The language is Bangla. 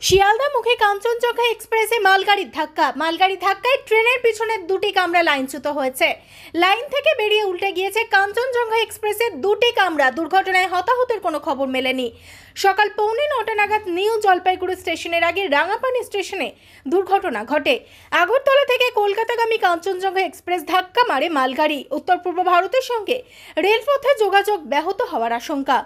শিয়ালদা মুখে কাঞ্চনজঙ্ঘা এক্সপ্রেসে মালগাড়ির ধাক্কায় ট্রেনের পিছনের দুটি কামরা লাইনচ্যুত হয়েছে। লাইন থেকে বেরিয়ে উল্টে গিয়েছে কাঞ্চনজঙ্ঘা এক্সপ্রেসের দুটি কামরা। দুর্ঘটনায় হতাহতের কোনো খবর মেলেনি। সকাল 9:45 নাগাদ নিউ জলপাইগুড়ি স্টেশনের আগে রাঙাপানি স্টেশনে দুর্ঘটনা ঘটে। আগরতলা থেকে কলকাতাগামী কাঞ্চনজঙ্ঘা এক্সপ্রেস ধাক্কা মারে মালগাড়ি। উত্তর পূর্ব ভারতের সঙ্গে রেলপথে যোগাযোগ ব্যাহত হওয়ার আশঙ্কা।